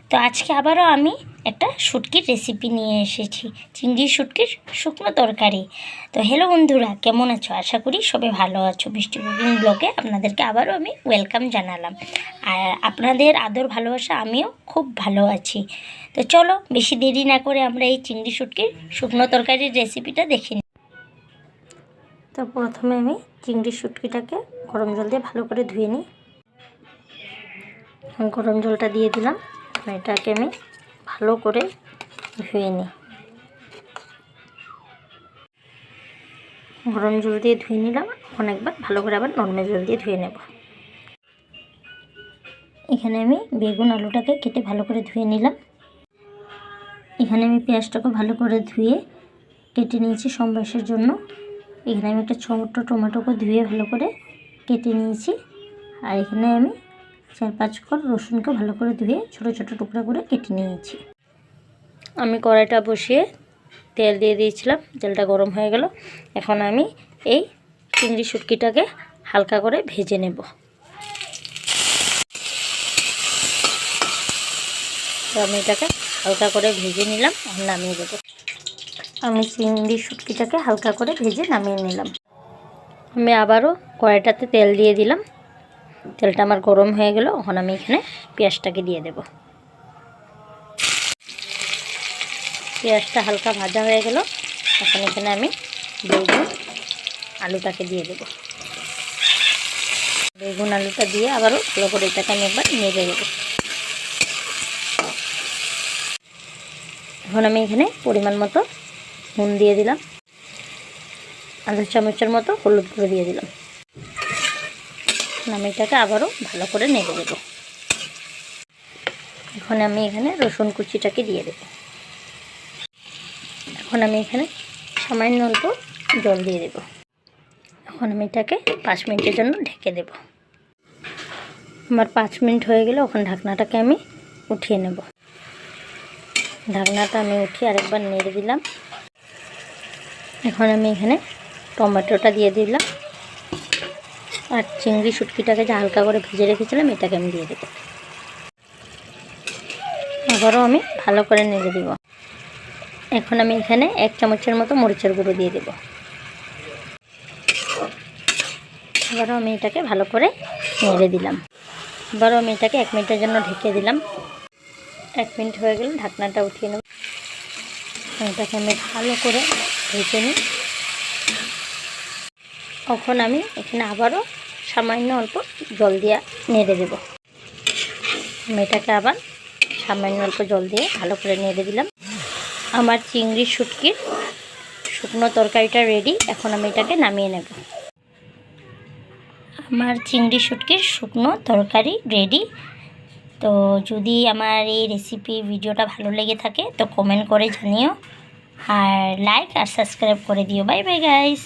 তো আজকে আবারও আমি একটা শুটকির রেসিপি নিয়ে এসেছি, চিংড়ি শুটকির শুকনো তরকারি। তো হ্যালো বন্ধুরা, কেমন আছো? আশা করি সবাই ভালো আছো। মিষ্টি কুকিং ব্লগে আপনাদেরকে আবারও আমি ওয়েলকাম জানালাম। আর আপনাদের আদর ভালোবাসা আমিও খুব ভালো আছি। তো চলো বেশি দেরি না করে আমরা এই চিংড়ি শুটকির শুকনো তরকারির রেসিপিটা দেখে নিই। তো প্রথমে আমি চিংড়ি শুটকিটাকে গরম জল দিয়ে ভালো করে ধুয়ে নিই। গরম জলটা দিয়ে দিলাম, এটাকে আমি ভালো করে ধুয়ে নিই। গরম জল দিয়ে ধুয়ে নিলাম, এখন একবার ভালো করে আবার নর্মাল জল দিয়ে ধুয়ে নেব। এখানে আমি বেগুন আলুটাকে কেটে ভালো করে ধুয়ে নিলাম। এখানে আমি পেঁয়াজটাকে ভালো করে ধুয়ে কেটে নিয়েছি সম্বাসের জন্য। এখানে আমি একটা ছোট টমেটোকে ধুয়ে ভালো করে কেটে নিয়েছি। আর এখানে আমি 4-5 কোয়া রসুনকে ভালো করে ধুয়ে ছোট ছোট টুকরা করে কেটে নিয়েছি। আমি কড়াইটা বসিয়ে তেল দিয়ে দিয়েছিলাম, তেলটা গরম হয়ে গেল। এখন আমি এই চিংড়ি শুটকিটাকে হালকা করে ভেজে নেব। তো আমি এটাকে হালকা করে ভেজে নিলাম, আর নামিয়ে দেবো। আমি চিংড়ি শুটকিটাকে হালকা করে ভেজে নামিয়ে নিলাম। আমি আবারও কড়াইটাতে তেল দিয়ে দিলাম, তেলটা আমার গরম হয়ে গেল। এখন আমি এখানে পেঁয়াজটাকে দিয়ে দেব। পেঁয়াজটা হালকা ভাজা হয়ে গেল। এখন এখানে আমি বেগুন আলুটাকে দিয়ে দেব। বেগুন আলুটা দিয়ে আবারও ভালো করে এটাকে আমি একবার নেড়ে দেবো। এখন আমি এখানে পরিমাণ মতো নুন দিয়ে দিলাম, আধা চামচের মতো হলুদ গুঁড়ো দিয়ে দিলাম। আমি এটাকে আবারও ভালো করে নেড়ে দেবো। এখন আমি এখানে রসুন কুচিটাকে দিয়ে দেব। এখন আমি এখানে সামান্য অল্প জল দিয়ে দেব। এখন আমি এটাকে 5 মিনিটের জন্য ঢেকে দেব। আমার 5 মিনিট হয়ে গেলে এখন ঢাকনাটাকে আমি উঠিয়ে নেব। ঢাকনাটা আমি উঠিয়ে আরেকবার নেড়ে দিলাম। এখন আমি এখানে টমেটোটা দিয়ে দিলাম, আর চিংড়ি শুটকিটাকে যে হালকা করে ভেজে রেখেছিলাম এটাকে আমি দিয়ে দেব। আবারও আমি ভালো করে নেড়ে দিব। এখন আমি এখানে 1 চামচের মতো মরিচের গুঁড়ো দিয়ে দেব। আবারও আমি এটাকে ভালো করে নেড়ে দিলাম। আবারও আমি এটাকে 1 মিনিটের জন্য ঢেকে দিলাম। 1 মিনিট হয়ে গেলে ঢাকনাটা উঠিয়ে নেব। এটাকে আমি ভালো করে ভেজে নিই। এখন আমি এখানে আবারও সামান্য অল্প জল দিয়ে নেড়ে দেব। আমি এটাকে আবার সামান্য অল্প জল দিয়ে ভালো করে নেড়ে দিলাম। আমার চিংড়ি শুটকির শুকনো তরকারিটা রেডি। এখন আমি এটাকে নামিয়ে নেব। আমার চিংড়ি শুটকির শুকনো তরকারি রেডি। তো যদি আমার এই রেসিপি ভিডিওটা ভালো লেগে থাকে তো কমেন্ট করে জানিও, আর লাইক আর সাবস্ক্রাইব করে দিও। Bye bye guys.